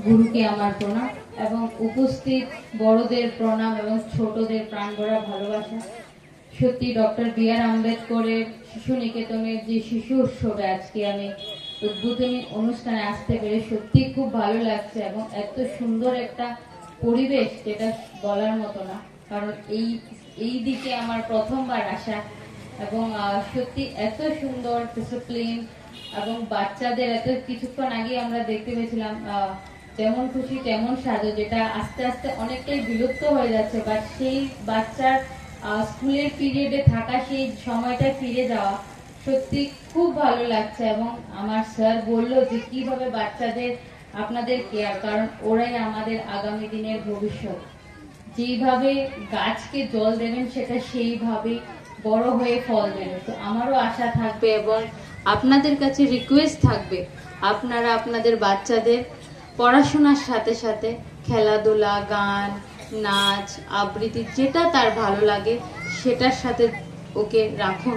গুরুকে আমার প্রণাম এবং উপস্থিত বড়দের প্রণাম এবং ছোটদের প্রাণ ভরা ভালোবাসা। সত্যি ডক্টর বি.আর. আম্বেদকরের শিশু নিকেতনের যে শিশু উৎসবে আজকে আমি উদ্বোধনী অনুষ্ঠানে আসতে পেরে সত্যি খুব ভালো লাগছে এবং এত সুন্দর একটা পরিবেশ যেটা বলার মতো না, কারণ এই দিকে আমার প্রথমবার আসা এবং সত্যি এত সুন্দর ডিসিপ্লিন এবং বাচ্চাদের এত কিছুক্ষণ আগে আমরা দেখতে পেয়েছিলাম যেমন খুশি তেমন সাজো, যেটা আস্তে আস্তে অনেকটাই বিলুপ্ত হয়ে যাচ্ছে, বাট সেই বাচ্চার স্কুলের পিরিয়ডে থাকা সেই সময়টা ফিরে যাওয়া সত্যি খুব ভালো লাগছে। এবং আমার স্যার বললো যে কিভাবে বাচ্চাদের আপনাদের কেয়ার, কারণ ওরাই আমাদের আগামী দিনের ভবিষ্যৎ। যেইভাবে গাছকে জল দেবেন সেটা সেইভাবে বড় হয়ে ফল দেবে। তো আমারও আশা থাকবে এবং আপনাদের কাছে রিকোয়েস্ট থাকবে আপনারা আপনাদের বাচ্চাদের পড়াশোনার সাথে সাথে খেলাধুলা, গান, নাচ, আবৃত্তি যেটা তার ভালো লাগে সেটার সাথে ওকে রাখুন।